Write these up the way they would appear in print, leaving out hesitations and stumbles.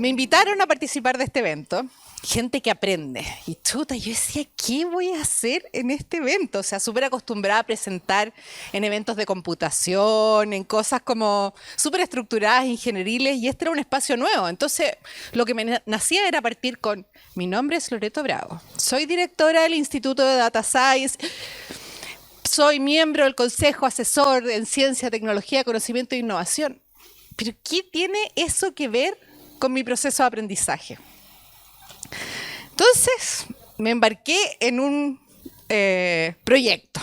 me invitaron a participar de este evento, gente que aprende. Y chuta, yo decía, ¿qué voy a hacer en este evento? O sea, súper acostumbrada a presentar en eventos de computación, en cosas como súper estructuradas, ingenieriles, y este era un espacio nuevo. Entonces, lo que me nacía era partir con, mi nombre es Loreto Bravo, soy directora del Instituto de Data Science, soy miembro del Consejo Asesor en Ciencia, Tecnología, Conocimiento e Innovación. Pero ¿qué tiene eso que ver con mi proceso de aprendizaje? Entonces me embarqué en un proyecto.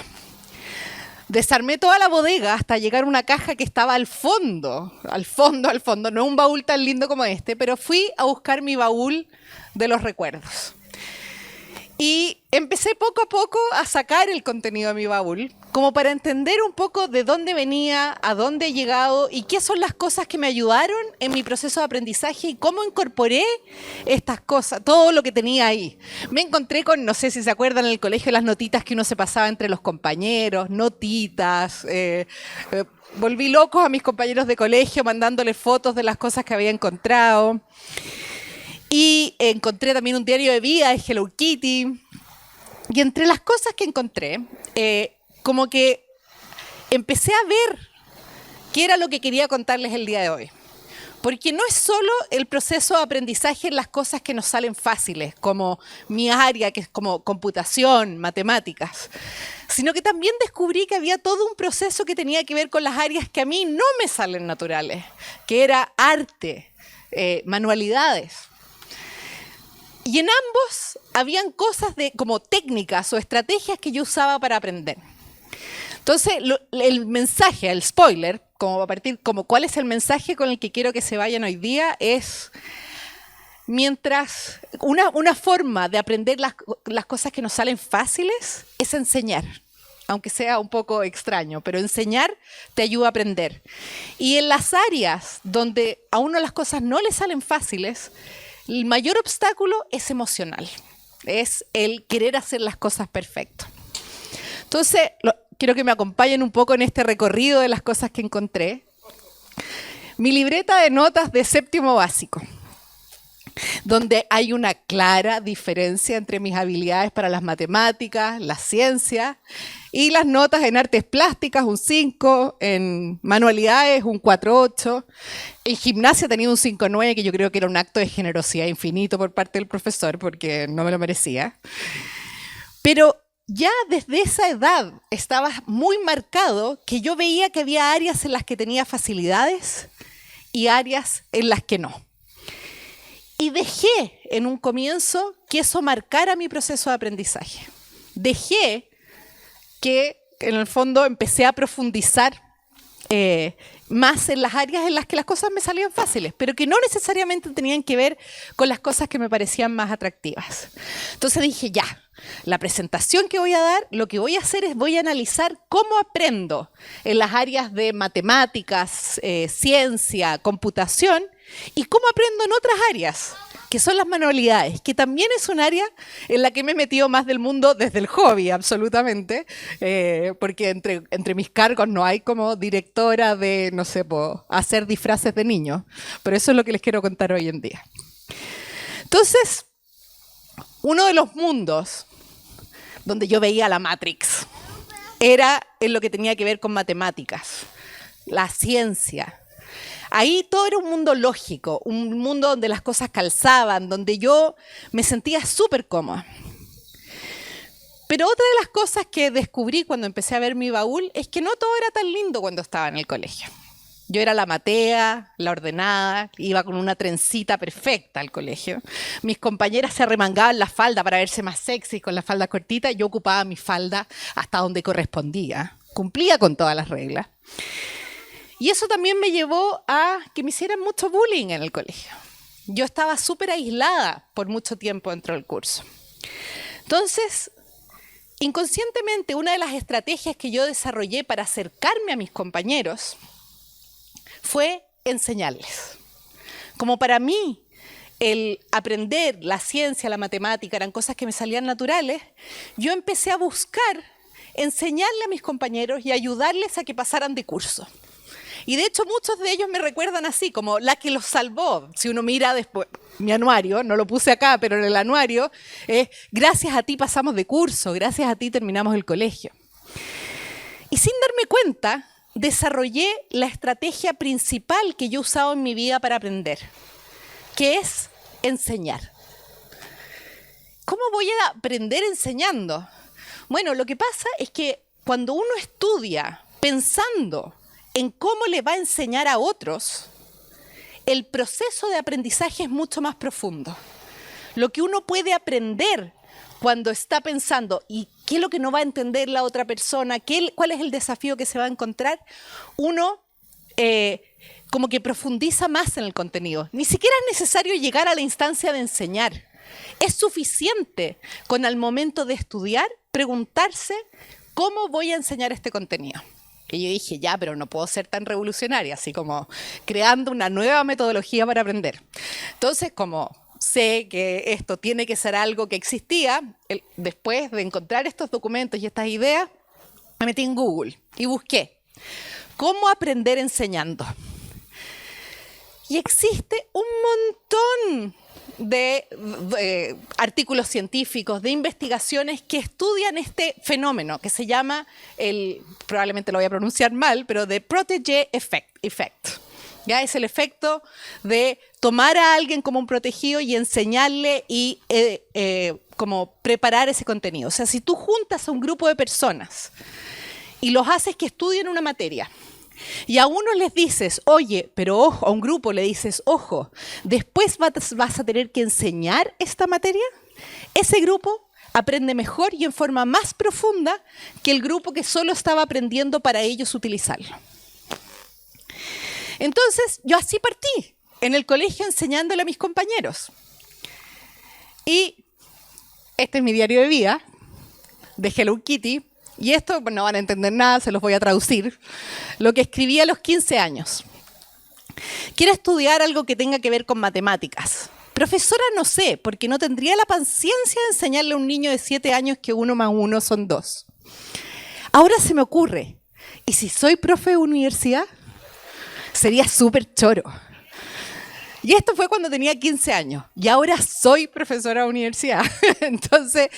Desarmé toda la bodega hasta llegar a una caja que estaba al fondo, no un baúl tan lindo como este, pero fui a buscar mi baúl de los recuerdos. Y empecé poco a poco a sacar el contenido de mi baúl, como para entender un poco de dónde venía, a dónde he llegado y qué son las cosas que me ayudaron en mi proceso de aprendizaje y cómo incorporé estas cosas, todo lo que tenía ahí. Me encontré con, no sé si se acuerdan, en el colegio las notitas que uno se pasaba entre los compañeros, notitas, volví locos a mis compañeros de colegio mandándoles fotos de las cosas que había encontrado. Y encontré también un diario de vida de Hello Kitty. Y entre las cosas que encontré, como que empecé a ver qué era lo que quería contarles el día de hoy. Porque no es solo el proceso de aprendizaje en las cosas que nos salen fáciles, como mi área, que es como computación, matemáticas, sino que también descubrí que había todo un proceso que tenía que ver con las áreas que a mí no me salen naturales, que era arte, manualidades. Y en ambos habían cosas como técnicas o estrategias que yo usaba para aprender. Entonces, el mensaje, el spoiler, como cuál es el mensaje con el que quiero que se vayan hoy día, es mientras una forma de aprender las cosas que nos salen fáciles es enseñar, aunque sea un poco extraño, pero enseñar te ayuda a aprender. Y en las áreas donde a uno las cosas no le salen fáciles, el mayor obstáculo es emocional, es el querer hacer las cosas perfecto. Entonces, quiero que me acompañen un poco en este recorrido de las cosas que encontré. Mi libreta de notas de séptimo básico, donde hay una clara diferencia entre mis habilidades para las matemáticas, la ciencia, y las notas en artes plásticas, un 5, en manualidades, un 4.8. En gimnasia tenía un 5.9, que yo creo que era un acto de generosidad infinito por parte del profesor, porque no me lo merecía. Pero ya desde esa edad estaba muy marcado que yo veía que había áreas en las que tenía facilidades y áreas en las que no. Y dejé en un comienzo que eso marcara mi proceso de aprendizaje. Dejé que en el fondo empecé a profundizar más en las áreas en las que las cosas me salían fáciles, pero que no necesariamente tenían que ver con las cosas que me parecían más atractivas. Entonces dije, ya, la presentación que voy a dar, lo que voy a hacer es voy a analizar cómo aprendo en las áreas de matemáticas, ciencia, computación, y cómo aprendo en otras áreas, que son las manualidades, que también es un área en la que me he metido más del mundo desde el hobby, absolutamente, porque entre mis cargos no hay como directora de, no sé, hacer disfraces de niños, pero eso es lo que les quiero contar hoy en día. Entonces, uno de los mundos donde yo veía la Matrix era en lo que tenía que ver con matemáticas, la ciencia. Ahí todo era un mundo lógico, un mundo donde las cosas calzaban, donde yo me sentía súper cómoda. Pero otra de las cosas que descubrí cuando empecé a ver mi baúl es que no todo era tan lindo cuando estaba en el colegio. Yo era la matea, la ordenada, iba con una trencita perfecta al colegio. Mis compañeras se arremangaban la falda para verse más sexy con la falda cortita. Yo ocupaba mi falda hasta donde correspondía. Cumplía con todas las reglas. Y eso también me llevó a que me hicieran mucho bullying en el colegio. Yo estaba súper aislada por mucho tiempo dentro del curso. Entonces, inconscientemente, una de las estrategias que yo desarrollé para acercarme a mis compañeros fue enseñarles. Como para mí, el aprender la ciencia, la matemática, eran cosas que me salían naturales, yo empecé a buscar enseñarle a mis compañeros y ayudarles a que pasaran de curso. Y de hecho muchos de ellos me recuerdan así, como la que los salvó. Si uno mira después, mi anuario, no lo puse acá, pero en el anuario, es gracias a ti pasamos de curso, gracias a ti terminamos el colegio. Y sin darme cuenta, desarrollé la estrategia principal que yo he usado en mi vida para aprender, que es enseñar. ¿Cómo voy a aprender enseñando? Bueno, lo que pasa es que cuando uno estudia pensando en cómo le va a enseñar a otros, el proceso de aprendizaje es mucho más profundo. Lo que uno puede aprender cuando está pensando y qué es lo que no va a entender la otra persona, cuál es el desafío que se va a encontrar, uno como que profundiza más en el contenido. Ni siquiera es necesario llegar a la instancia de enseñar. Es suficiente con al momento de estudiar preguntarse cómo voy a enseñar este contenido. Y yo dije, ya, pero no puedo ser tan revolucionaria, así como creando una nueva metodología para aprender. Entonces, como sé que esto tiene que ser algo que existía, después de encontrar estos documentos y estas ideas, me metí en Google y busqué cómo aprender enseñando. Y existe un montón de artículos científicos, de investigaciones que estudian este fenómeno que se llama, probablemente lo voy a pronunciar mal, pero de protégé effect. ¿Ya? Es el efecto de tomar a alguien como un protegido y enseñarle y como preparar ese contenido. O sea, si tú juntas a un grupo de personas y los haces que estudien una materia, y a unos les dices, oye, pero ojo, a un grupo le dices, ojo, después vas a tener que enseñar esta materia, ese grupo aprende mejor y en forma más profunda que el grupo que solo estaba aprendiendo para ellos utilizarlo. Entonces, yo así partí en el colegio enseñándole a mis compañeros. Y este es mi diario de vida de Hello Kitty. Y esto no van a entender nada, se los voy a traducir. Lo que escribí a los 15 años. Quiero estudiar algo que tenga que ver con matemáticas. Profesora, no sé, porque no tendría la paciencia de enseñarle a un niño de 7 años que 1 más 1 son 2. Ahora se me ocurre, ¿y si soy profe de universidad? Sería súper choro. Y esto fue cuando tenía 15 años. Y ahora soy profesora de universidad. Entonces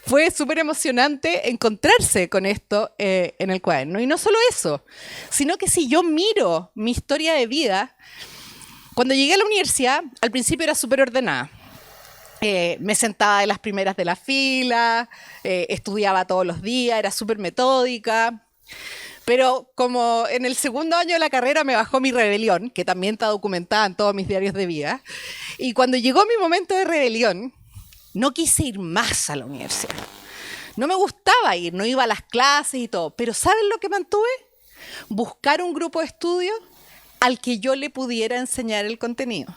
fue súper emocionante encontrarse con esto en el cuaderno. Y no solo eso, sino que si yo miro mi historia de vida, cuando llegué a la universidad, al principio era súper ordenada. Me sentaba en las primeras de la fila, estudiaba todos los días, era súper metódica. Pero como en el segundo año de la carrera me bajó mi rebelión, que también está documentada en todos mis diarios de vida, y cuando llegó mi momento de rebelión, no quise ir más a la universidad. No me gustaba ir, no iba a las clases y todo, pero ¿saben lo que mantuve? Buscar un grupo de estudio al que yo le pudiera enseñar el contenido.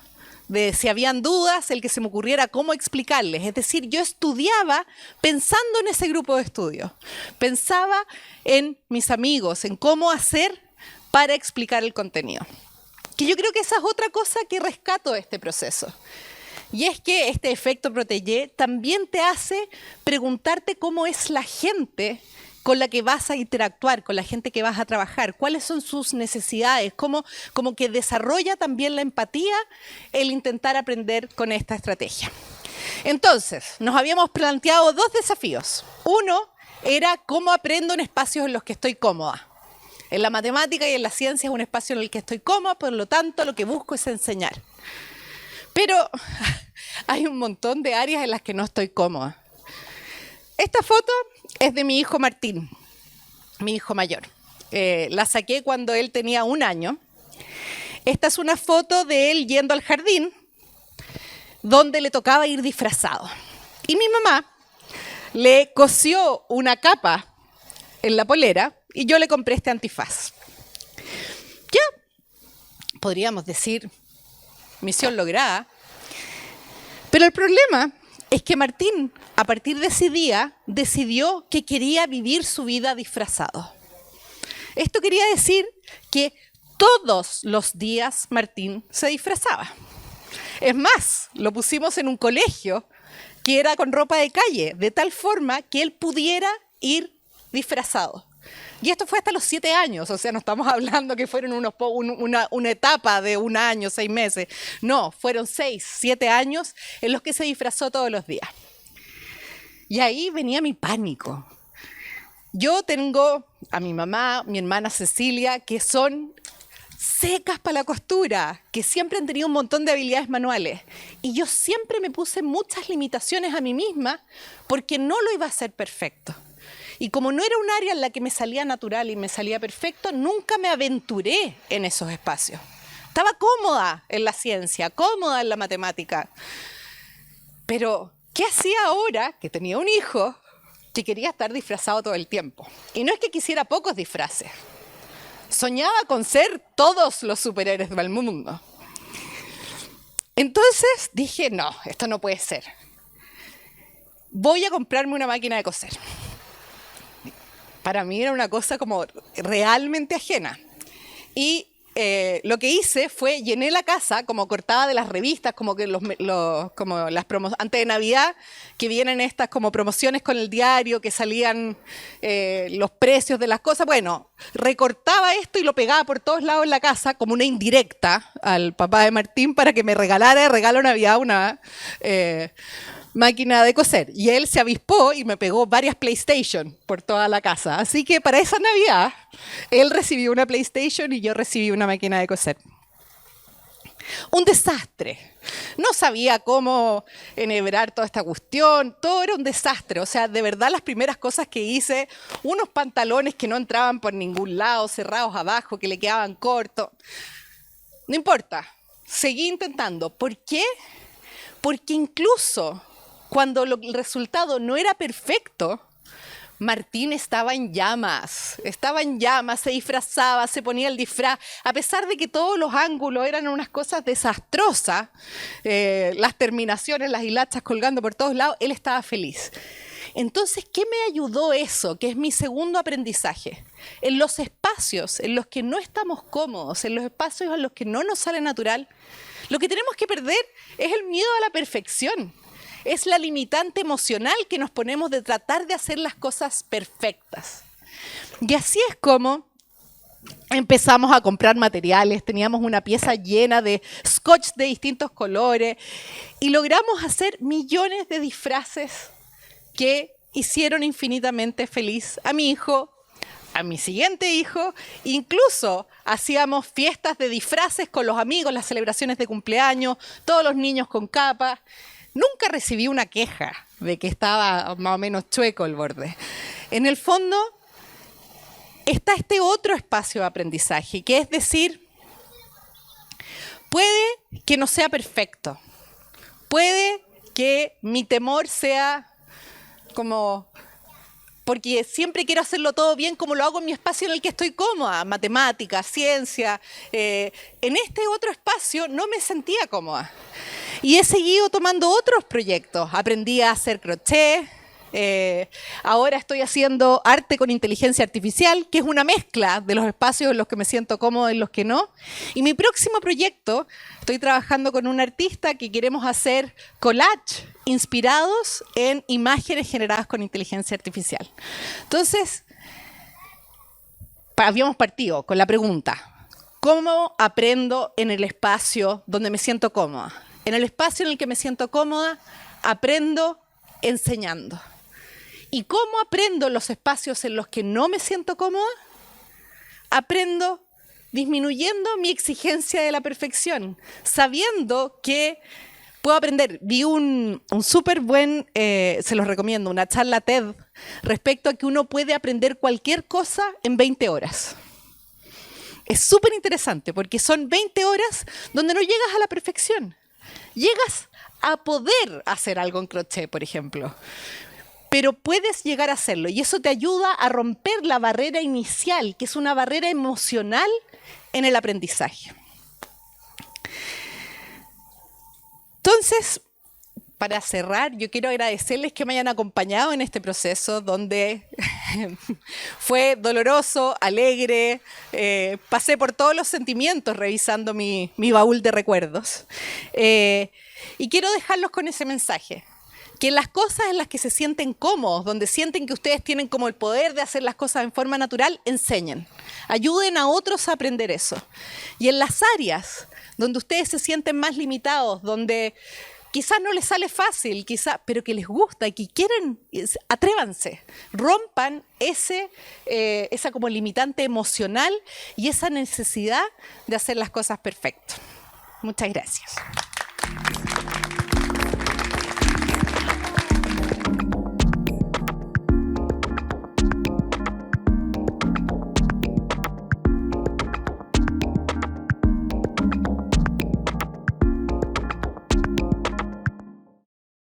De si habían dudas, el que se me ocurriera cómo explicarles. Es decir, yo estudiaba pensando en ese grupo de estudio. Pensaba en mis amigos, en cómo hacer para explicar el contenido. Que yo creo que esa es otra cosa que rescato de este proceso. Y es que este efecto protégé también te hace preguntarte cómo es la gente con la que vas a interactuar, con la gente que vas a trabajar, cuáles son sus necesidades, como que desarrolla también la empatía el intentar aprender con esta estrategia. Entonces, nos habíamos planteado 2 desafíos. Uno era cómo aprendo en espacios en los que estoy cómoda. En la matemática y en la ciencia es un espacio en el que estoy cómoda, por lo tanto lo que busco es enseñar. Pero hay un montón de áreas en las que no estoy cómoda. Esta foto es de mi hijo Martín, mi hijo mayor. La saqué cuando él tenía 1 año. Esta es una foto de él yendo al jardín, donde le tocaba ir disfrazado. Y mi mamá le cosió una capa en la polera y yo le compré este antifaz. Ya, podríamos decir, misión lograda. Pero el problema es que Martín, a partir de ese día, decidió que quería vivir su vida disfrazado. Esto quería decir que todos los días Martín se disfrazaba. Es más, lo pusimos en un colegio que era con ropa de calle, de tal forma que él pudiera ir disfrazado. Y esto fue hasta los 7 años, o sea, no estamos hablando que fueron una etapa de 1 año, 6 meses. No, fueron 6, 7 años en los que se disfrazó todos los días. Y ahí venía mi pánico. Yo tengo a mi mamá, mi hermana Cecilia, que son secas para la costura, que siempre han tenido un montón de habilidades manuales. Y yo siempre me puse muchas limitaciones a mí misma porque no lo iba a hacer perfecto. Y como no era un área en la que me salía natural y me salía perfecto, nunca me aventuré en esos espacios. Estaba cómoda en la ciencia, cómoda en la matemática. Pero, ¿qué hacía ahora que tenía un hijo que quería estar disfrazado todo el tiempo? Y no es que quisiera pocos disfraces. Soñaba con ser todos los superhéroes del mundo. Entonces dije, no, esto no puede ser. Voy a comprarme una máquina de coser. Para mí era una cosa como realmente ajena. Y lo que hice fue llené la casa como cortada de las revistas, como que como las antes de Navidad, que vienen estas como promociones con el diario, que salían los precios de las cosas. Bueno, recortaba esto y lo pegaba por todos lados en la casa como una indirecta al papá de Martín para que me regalara de regalo de Navidad una máquina de coser. Y él se avispó y me pegó varias PlayStation por toda la casa. Así que para esa Navidad, él recibió una PlayStation y yo recibí una máquina de coser. Un desastre. No sabía cómo enhebrar toda esta cuestión. Todo era un desastre. O sea, de verdad las primeras cosas que hice, unos pantalones que no entraban por ningún lado, cerrados abajo, que le quedaban cortos. No importa. Seguí intentando. ¿Por qué? Porque incluso cuando el resultado no era perfecto, Martín estaba en llamas, se disfrazaba, se ponía el disfraz, a pesar de que todos los ángulos eran unas cosas desastrosas, las terminaciones, las hilachas colgando por todos lados, él estaba feliz. Entonces, ¿qué me ayudó eso? Que es mi segundo aprendizaje. En los espacios en los que no estamos cómodos, en los espacios en los que no nos sale natural, lo que tenemos que perder es el miedo a la perfección. Es la limitante emocional que nos ponemos de tratar de hacer las cosas perfectas. Y así es como empezamos a comprar materiales, teníamos una pieza llena de scotch de distintos colores y logramos hacer millones de disfraces que hicieron infinitamente feliz a mi hijo, a mi siguiente hijo. Incluso hacíamos fiestas de disfraces con los amigos, las celebraciones de cumpleaños, todos los niños con capa. Nunca recibí una queja de que estaba más o menos chueco el borde. En el fondo está este otro espacio de aprendizaje, que es decir, puede que no sea perfecto, puede que mi temor sea como, porque siempre quiero hacerlo todo bien como lo hago en mi espacio en el que estoy cómoda, matemáticas, ciencia. En este otro espacio no me sentía cómoda. Y he seguido tomando otros proyectos. Aprendí a hacer crochet. Ahora estoy haciendo arte con inteligencia artificial, que es una mezcla de los espacios en los que me siento cómoda y en los que no. Y mi próximo proyecto, estoy trabajando con un artista que queremos hacer collage inspirados en imágenes generadas con inteligencia artificial. Entonces, habíamos partido con la pregunta, ¿cómo aprendo en el espacio donde me siento cómoda? En el espacio en el que me siento cómoda, aprendo enseñando. ¿Y cómo aprendo en los espacios en los que no me siento cómoda? Aprendo disminuyendo mi exigencia de la perfección, sabiendo que puedo aprender. Vi un súper buen, se los recomiendo, una charla TED respecto a que uno puede aprender cualquier cosa en 20 horas. Es súper interesante porque son 20 horas donde no llegas a la perfección. Llegas a poder hacer algo en crochet, por ejemplo, pero puedes llegar a hacerlo y eso te ayuda a romper la barrera inicial, que es una barrera emocional en el aprendizaje. Entonces, para cerrar, yo quiero agradecerles que me hayan acompañado en este proceso donde fue doloroso, alegre, pasé por todos los sentimientos revisando mi baúl de recuerdos. Y quiero dejarlos con ese mensaje. que en las cosas en las que se sienten cómodos, donde sienten que ustedes tienen como el poder de hacer las cosas en forma natural, enseñen. Ayuden a otros a aprender eso. Y en las áreas donde ustedes se sienten más limitados, donde quizás no les sale fácil, pero que les gusta y que quieren, atrévanse, rompan esa como limitante emocional y esa necesidad de hacer las cosas perfectas. Muchas gracias.